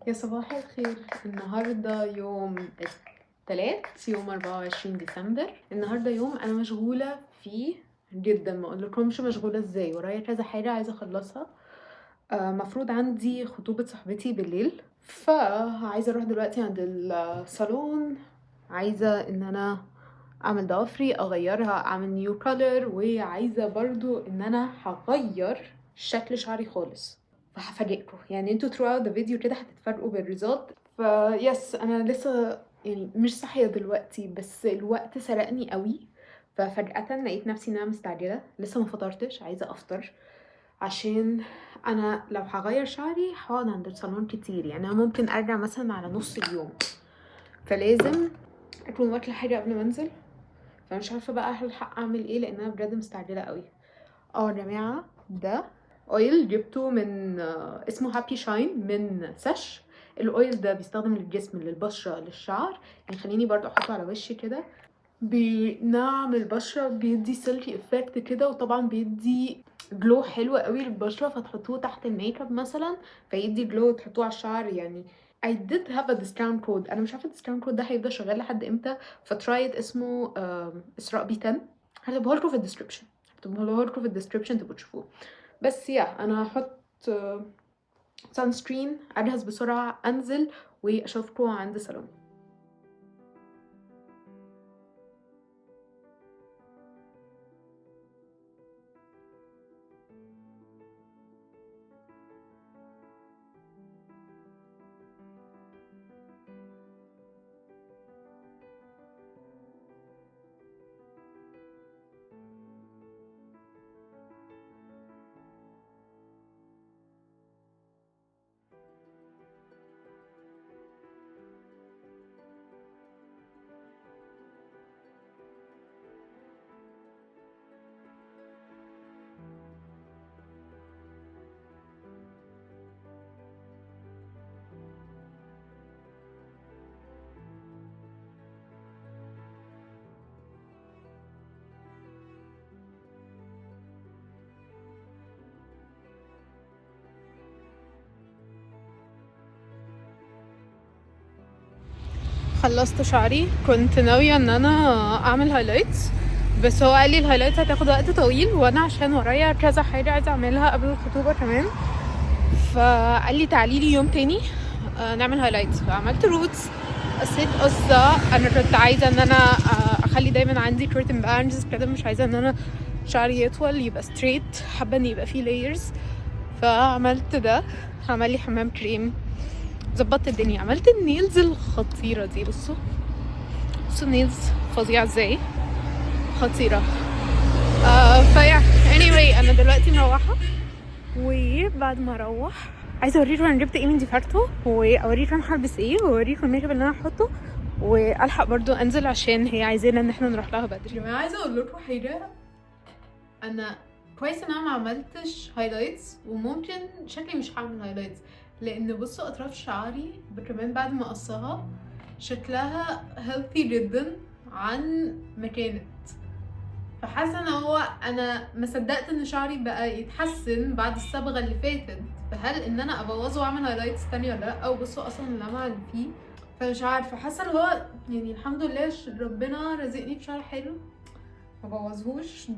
يا صباح الخير. النهاردة يوم الثلاث، يوم 24 ديسمبر. النهاردة يوم أنا مشغولة فيه جدا، ما أقولكمش مشغولة ازاي. ورايا كذا حاجة عايزة أخلصها. مفروض عندي خطوبة صاحبتي بالليل، فعايزة أروح دلوقتي عند الصالون. عايزة إن أنا أعمل ضوافري، أغيرها، أعمل نيو كولر، وعايزة برضو إن أنا هغير شكل شعري خالص. فهفاجئكم يعني، انتوا throughout the video كده هتتفاجئوا بالريزلت. يس انا لسه يعني مش صاحيه دلوقتي، بس الوقت سرقني قوي. ففجأة لقيت نفسي ان انا مستعجله، لسه ما فطرتش، عايزه افطر. عشان انا لو هغير شعري هقعد عند الصالون كتير، يعني انا ممكن ارجع مثلا على نص اليوم، فلازم اكون واكله حاجه قبل ما انزل. فمش عارفه بقى هلحق اعمل ايه، لان انا بجد مستعجله قوي. يا جماعه، ده اويل جبته من اسمه هابي شاين من ساش. الاويل ده بيستخدم للجسم، للبشره، للشعر. يعني خليني برضو احطه على وشي كده، بينعم البشره، بيدي سيلكي افكت كده، وطبعا بيدي جلو حلو قوي للبشره. فتحطوه تحت الميك اب مثلا فيدي جلو، تحطوه على الشعر يعني. I did have a discount code. انا مش عارفه الديسكاونت كود ده هيفضل شغال لحد امتى، فترايت. اسمه اسراء بي 10. هكتبه لكم في الديسكربشن، تبقوا تشوفوه. بس انا هحط سان سكرين، اجهز بسرعه، انزل واشوفكم عند سالون. خلصت شعري، كنت ناويه ان انا اعمل هايلايتس، بس هو قال لي الهايلايتس هتاخد وقت طويل، وانا عشان ورايا كذا حاجه عايزه اعملها قبل الخطوبه كمان، فقال لي تعالي لي يوم تاني نعمل هايلايتس. فعملت روتس، قصيت قصه. انا كنت عايزه ان انا اخلي دايما عندي كيرتن بانجز كده، مش عايزه ان انا شعري يطول يبقى ستريت، حابه ان يبقى فيه لايرز. فعملت ده، عمل لي حمام كريم، ظبطت الدنيا. عملت النيلز الخطيره دي، بصوا النيلز فظيعه ازاي، خطيره. فيا anyway انا دلوقتي مروحه، وبعد ما اروح عايزه اوريكم انا جبت ايه من ديفارتو، واوريكم انا هلبس ايه، واوريكم الميك اب اللي انا هحطه، والحق برضو انزل عشان هي عايزانا ان احنا نروح لها بدري. يا جماعه عايزه اقول لكم حاجه، انا كويس ان انا ما عملتش هايلايتس، وممكن شكلي مش هعمل هايلايتس، لان بصوا اطراف شعري كمان بعد ما اقصها شكلها هيلثي جدا عن ما كانت. فحاسه ان هو انا ما صدقت ان شعري بقى يتحسن بعد الصبغه اللي فاتت، فهل ان انا ابوظه واعمل هايلايتس تانية ولا لا؟ او بصوا اصلا اللمعه اللي فيه، فمش عارفه. حاسه اللي هو يعني الحمد لله ربنا رزقني بشعر حلو، ما بوظهوش.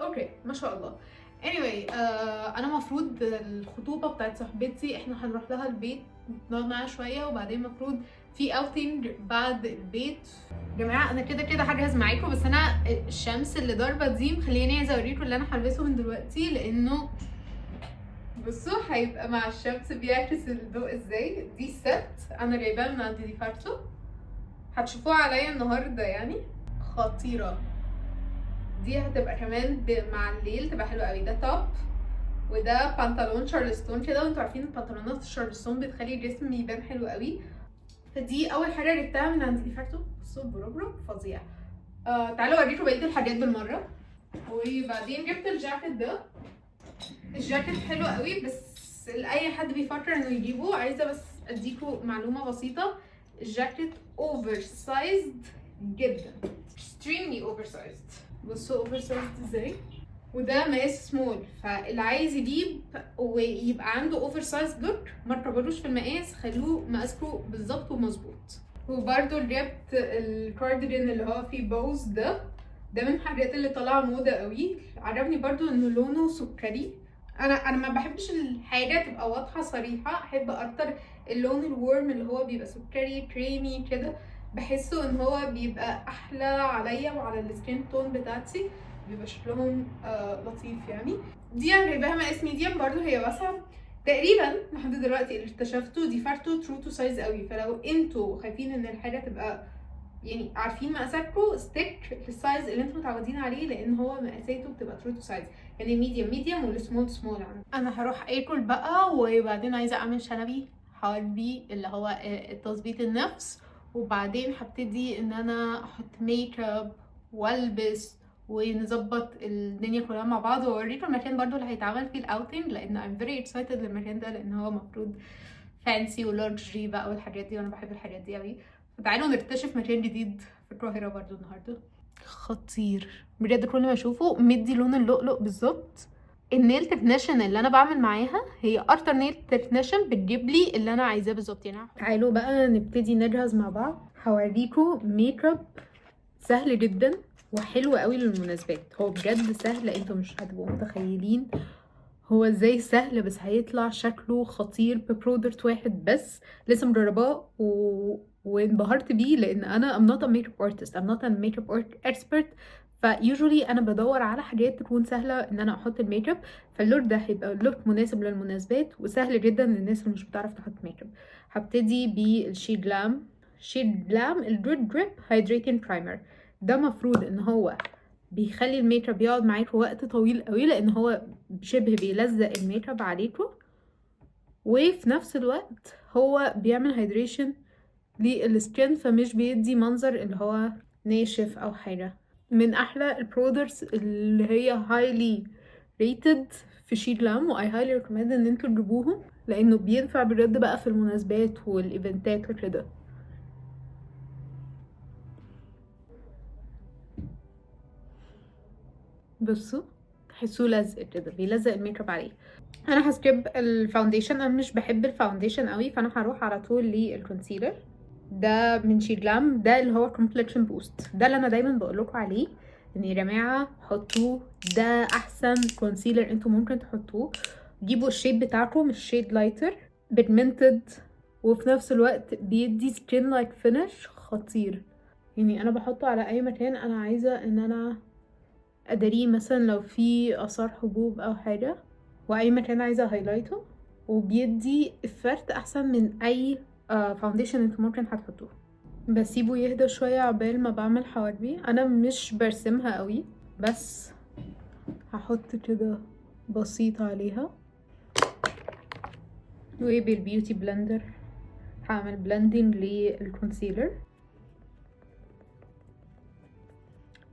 اوكي ما شاء الله. anyway انا مفروض الخطوبه بتاعت صاحبتي احنا هنروح لها البيت نقعد معاها شويه، وبعدين مفروض في اوتنج بعد البيت. يا جماعه انا كده كده هجهز معاكم، بس انا الشمس اللي ضاربه دي مخليني عايزه اوريكم اللي انا هلبسه من دلوقتي، لانه بصوا هيبقى مع الشمس بيعكس الضوء ازاي. دي الست انا جايباها من عند ديفارتو، هتشوفوها عليا النهارده يعني، خطيره. دي هتبقى كمان مع الليل تبقى حلوه قوي. ده توب، وده بنطلون شارلستون كده، وانتوا عارفين البنطلونات الشارلستون بتخلي الجسم يبان حلو قوي. فدي اول حاجه جبتها من عند ديفارتو. بصوا بروبرو فظيع. تعالوا اوريكم بقيه الحاجات بالمره. وبعدين جبت الجاكيت ده. الجاكيت حلو قوي، بس لاي حد بيفكر انه يجيبه عايزه بس اديكم معلومه بسيطه. الجاكيت اوفر سايزد جدا، extremely اوفر سايزد. بصوا اوفر سايزد ازاي، وده مقاس سمول، فاللي عايز يجيب ويبقى عنده اوفر سايز لوك ما تكبروش في المقاس، خلوه مقاسكم بالظبط ومظبوط. وبرده جبت الكارديجان اللي هو فيه بوز ده من الحاجات اللي طالعه موضه قوي. عجبني برده انه لونه سكري. انا ما بحبش الحاجه تبقى واضحه صريحه، احب اكتر اللون الورم اللي هو بيبقى سكري كريمي كده، بحسه ان هو بيبقى احلى عليا وعلى السكين تون بتاعتي، بيبقى شكلهم لطيف يعني. دي انا جايباها مقاس ميديم برضو، هي واسعه تقريبا لحد دلوقتي. اللي اكتشفته دي فارتو ترو تو سايز قوي، فلو انتوا خايفين ان الحاجه تبقى يعني عارفين مقاساتكم، ستيك للسايز اللي انتوا متعودين عليه، لان هو مقاساته بتبقى ترو تو سايز، يعني الميديم ميديم والسمول سمول. انا هروح اكل بقى، وبعدين عايزه اعمل شنبي حواجبي اللي هو تظبيط النفس، وبعدين هبتدي ان انا احط ميك اب والبس ونظبط الدنيا كلها مع بعض، واوريكم المكان برضو اللي هيتعمل فيه الاوتنج، لان I'm very excited للمكان ده، لان هو المفروض فانسي ولارجري بقى والحاجات دي، وانا بحب الحاجات دي قوي. فتعالوا نكتشف مكان جديد في القاهره برضو النهارده. خطير بجد، كل ما اشوفه مدي لون اللؤلؤ بالظبط. النيل تكنيشن اللي انا بعمل معاها هي اكتر نيل تكنيشن بتجيب لي اللي انا عايزاه بالظبط يعني. تعالوا بقى نبتدي نجهز مع بعض. هوريكم ميك اب سهل جدا وحلو قوي للمناسبات. هو بجد سهل، انتوا مش هتبقوا متخيلين هو ازاي سهل، بس هيطلع شكله خطير ببرودكت واحد بس لسه مجرباه وانبهرت بيه، لان انا I'm not a makeup artist, I'm not a makeup expert. فيوجولي انا بدور على حاجات تكون سهله ان انا احط الميك اب، فاللوك ده هيبقى لوك مناسب للمناسبات وسهل جدا للناس اللي مش بتعرف تحط ميك اب. هبتدي بالشيد جلام الجود دريب هايدريتنج برايمر. ده مفروض ان هو بيخلي الميك اب يقعد معاكوا وقت طويل قوي، لان هو شبه بيلزق الميك اب عليكوا، وفي نفس الوقت هو بيعمل هيدريشن للسكين، فمش بيدي منظر اللي هو ناشف او حاجه. من احلى البرودكتس اللي هي هايلي ريتد في شيد لام، واي هايلي ريكومند ان انتوا تجيبوهم، لانه بينفع بجد بقى في المناسبات والايفنتات وكده. بصوا تحسوه لزق كده، بيلزق الميك اب عليه. انا هسكيب الفاونديشن، انا مش بحب الفاونديشن قوي، فانا هروح على طول للكونسيلر. ده من شي جلام، ده اللي هو كومبلكشن بوست، ده اللي انا دايما بقول لكم عليه ان يا جماعه حطوه، ده احسن كونسيلر انتوا ممكن تحطوه. جيبوا الشيد بتاعكم، مش شيد لايتر بيجمنتد، وفي نفس الوقت بيدي سكين لايك فينش خطير. يعني انا بحطه على اي مكان انا عايزه ان انا اداريه، مثلا لو في اثار حبوب او حاجه، واي مكان عايزه هايلايته، وبيدي افكت احسن من اي فاونديشن انتوا ممكن هتحطوه. بسيبه يهدى شويه عقبال ما بعمل حواجبي. انا مش برسمها قوي، بس هحط كده بسيط عليها، وبالبيوتي بلندر هعمل بلندنج للكونسيلر.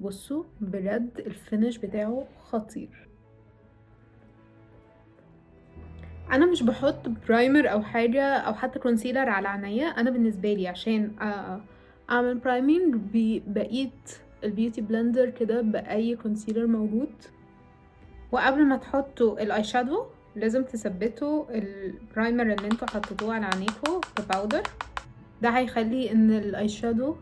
بصوا بجد الفينش بتاعه خطير. انا مش بحط برايمر او حاجه او حتى كونسيلر على عينيا. انا بالنسبه لي عشان اعمل برايمنج بقيه البيوتي بلندر كده باي كونسيلر موجود. وقبل ما تحطوا الاي شادو لازم تثبتوا البرايمر اللي انتوا حطيتوه على عينيكوا بباودر، ده هيخلي ان الاي شادو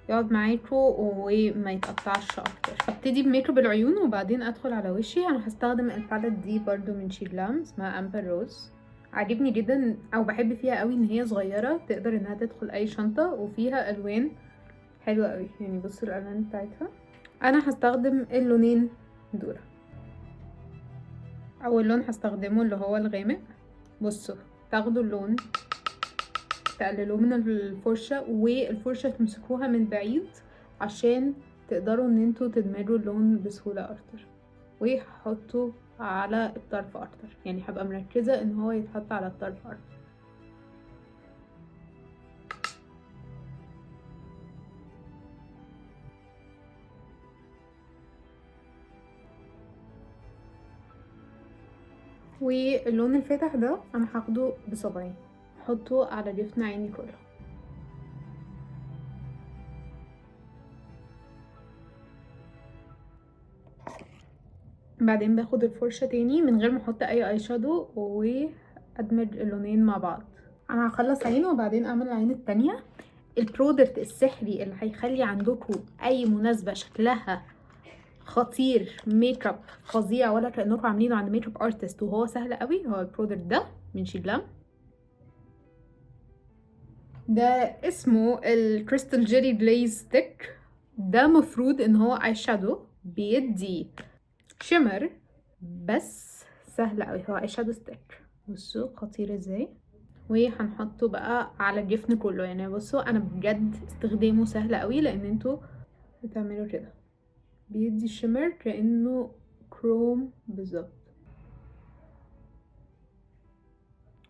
يقعد معاكوا وما يتقطعش اكتر. هبتدي بميك اب العيون وبعدين ادخل على وشي. انا هستخدم الباليت دي برضو من شي جلام، اسمها امبر روز. عاجبني جدا او بحب فيها قوي ان هي صغيره، تقدر انها تدخل اي شنطه، وفيها الوان حلوه قوي. يعني بصوا الالوان بتاعتها. انا هستخدم اللونين دول. اول لون هستخدمه اللي هو الغامق. بصوا تاخدوا اللون تقللوه من الفرشة، والفرشة تمسكوها من بعيد عشان تقدروا ان انتوا تدمجوا اللون بسهولة اكتر، وهحطه على الطرف اكتر، يعني هبقى مركزة ان هو يتحط على الطرف اكتر. واللون الفاتح ده انا هاخده بصبعي، احطه على جفن عيني كله. بعدين باخد الفرشة تاني من غير ما احط اي اي شادو وادمج اللونين مع بعض. انا هخلص عين وبعدين اعمل العين التانية. البرودكت السحري اللي هيخلي عندكم اي مناسبة شكلها خطير، ميك اب فظيع ولا كأنكم عاملينه عند ميك اب ارتست وهو سهل قوي، هو البرودكت ده من شيجلام. ده اسمه الكريستال جيلي جليز ستيك. ده مفروض ان هو اي شادو بيدي شimmer بس سهل قوي، هو اي شادو ستيك. بصوا خطير ازاي، وهنحطه بقى على الجفن كله. يعني بصوا انا بجد استخدامه سهل قوي لان انتوا بتعملوا كده بيدي شimmer كأنه كروم بالظبط.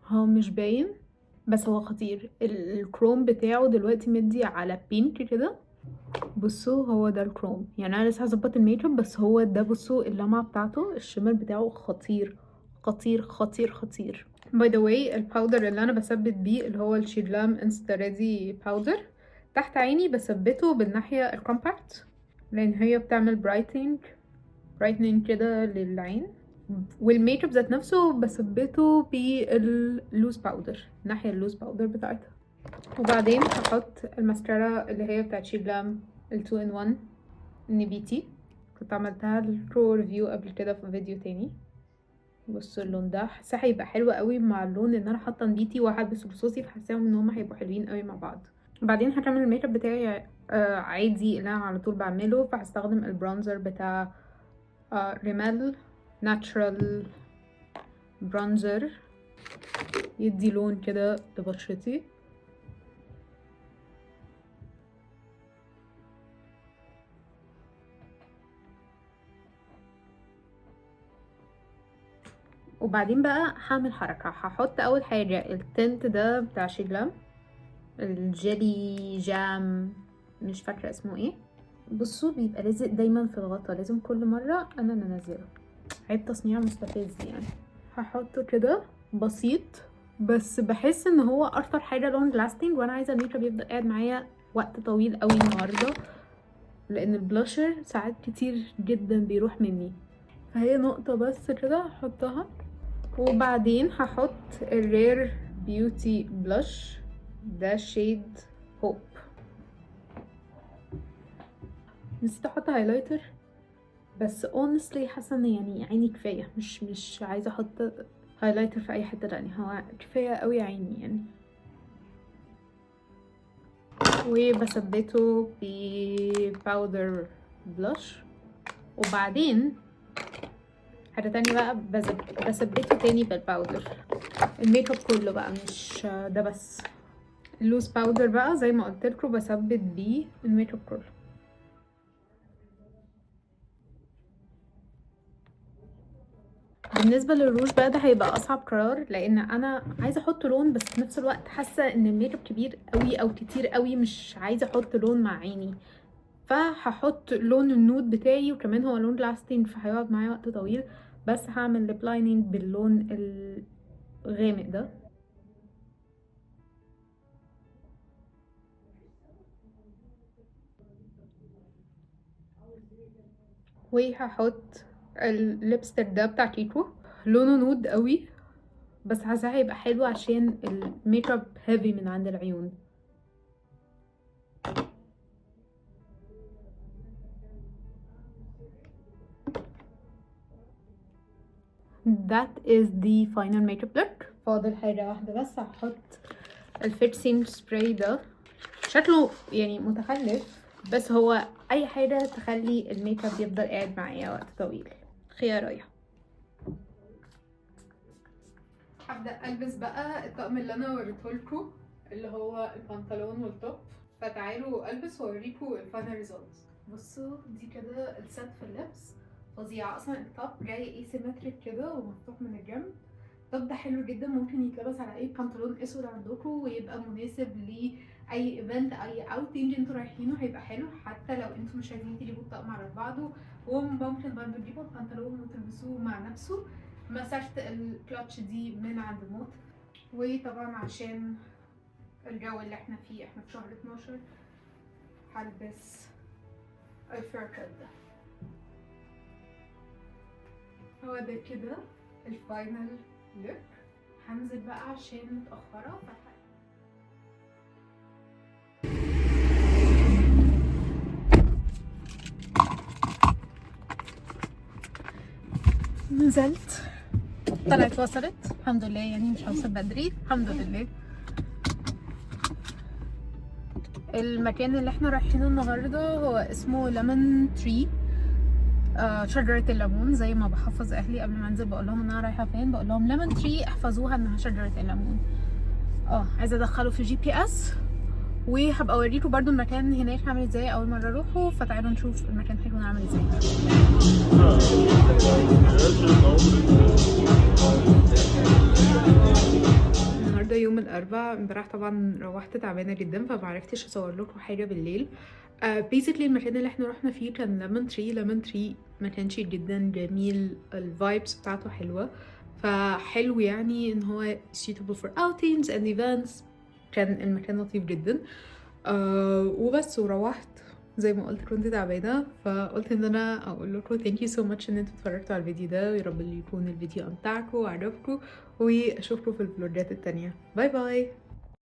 هو مش باين بس هو خطير. الكروم بتاعه دلوقتي مدي على بينك كده. بصوا هو ده الكروم، يعني انا لسه هظبط الميك اب بس هو ده. بصوا اللمعه بتاعته، الشمر بتاعه خطير خطير خطير خطير. باي ذا واي الباودر اللي انا بثبت بيه اللي هو الشيجلام انستا ريدي باودر تحت عيني بثبته بالناحيه الكومباكت لان هي بتعمل برايتنينج كده للعين. والميك اب ذات نفسه بثبته باللوز باودر، الناحيه اللوز باودر بتاعتها. وبعدين هحط الماسكارا اللي هي بتاعت شيجلام ال 2 in 1 نبيتي، كنت عملتها البرو ريفيو قبل كده في فيديو تاني. بصوا اللون ده حاسه هيبقى حلو قوي مع اللون ان انا حاطه نبيتي وهلبس رصاصي، فحاساهم ان هما هيبقوا حلوين قوي مع بعض. بعدين هكمل الميك اب بتاعي عادي اللي انا على طول بعمله، فهستخدم البرونزر بتاع ريمال ناتشرال برونزر يدي لون كده لبشرتي. وبعدين بقى هعمل حركة، هحط اول حاجة التنت ده بتاع شيجلام الجيلي جام، مش فاكرة اسمه ايه. بصوا بيبقى لازق دايما في الغطا، لازم كل مرة انا ننزله، عيب تصنيع مستفز يعني. هحطه كده بسيط بس بحس ان هو اكتر حاجة لونج لاستنج، وانا عايزة الميك اب يفضل قاعد معايا وقت طويل قوي النهاردة لان البلاشر ساعات كتير جدا بيروح مني. فهي نقطة بس كده هحطها. وبعدين هحط الرير بيوتي بلاش ده شيد هوب. نسيت احط هايلايتر بس honestly حاسه ان يعني عيني كفايه، مش عايزه احط هايلايتر في اي حته تانية، هو كفايه قوي عيني يعني. وبثبته بباودر بلاش. وبعدين حاجه تانية بقى بثبته تاني بالباودر. الميك اب كله بقى مش ده بس. اللوز باودر بقى زي ما قلت لكم بثبت بيه الميك اب كله. بالنسبه للروج بقى ده هيبقى اصعب قرار لان انا عايزه احط لون بس في نفس الوقت حاسه ان الميك اب كبير قوي او كتير قوي، مش عايزه احط لون مع عيني. فهحط لون النود بتاعي وكمان هو لون لاستنج فهيقعد معايا وقت طويل. بس هعمل ليب لايننج باللون الغامق ده. وهحط الليبستيك ده بتاع كيكو لونه نود قوي بس حاسه هيبقى حلو عشان الميك اب هيفي من عند العيون. that is the final makeup look. فاضل حاجه واحده بس، هحط الفيكسينج سبراي ده. شكله يعني متخلف بس هو اي حاجه تخلي الميك اب يفضل قاعد معايا وقت طويل. خيارية. هبدا البس بقى الطقم اللي انا وريتهولكوا اللي هو البنطلون والتوب، فتعالوا البس واوريكوا الفاينل ريزلت. بصوا دي كده الست في اللبس فظيعه. اصلا التوب جاي ايسيمتريك كده ومفتوح من الجنب. التوب ده حلو جدا، ممكن يتلبس على اي بنطلون اسود عندكم ويبقى مناسب لاي ايفنت اي اوتنج انتوا رايحينه، هيبقى حلو حتى لو انتوا مش عايزين تجيبوا الطقم على بعضه. وممكن برضه تجيبوا البنطلون وتلبسوه مع نفسه. مسكت الكلاتش دي من عند موت. وطبعا عشان الجو اللي احنا فيه، احنا في شهر 12، هلبس الفير كات ده. هو ده كده الفاينل لوك. هنزل بقى عشان متأخرة. نزلت، طلعت وصلت الحمد لله، يعني مش هوصل بدري الحمد لله. المكان اللي احنا رايحينه النهارده هو اسمه ليمون تري، شجرة الليمون. زي ما بحفظ اهلي قبل ما انزل بقول لهم ان انا رايحه فين، بقول لهم ليمون تري احفظوها انها شجرة الليمون. عايزه ادخله في GPS، وهبقى اوريكم برضو المكان هناك عامل ازاي اول مره اروحه. فتعالوا نشوف المكان هيكون عامل ازاي. النهارده يوم الاربعاء. امبارح طبعا روحت تعبانه جدا فمعرفتش اصور لكم حاجه بالليل. بيزيكلي المكان اللي احنا رحنا فيه كان ليمون تري. ليمون تري مكان شيك جدا، جميل، الفايبس بتاعته حلوه، فحلو يعني ان هو suitable for outings and events. كان المكان لطيف جدا. وبس، وروحت زي ما قلت كنت تعبانه، فقلت ان انا اقول لكم thank you so much ان انتوا اتفرجتوا على الفيديو ده، ويا رب اللي يكون الفيديو امتعكم وعجبكم، واشوفكم في الفلوجات التانية. باي باي.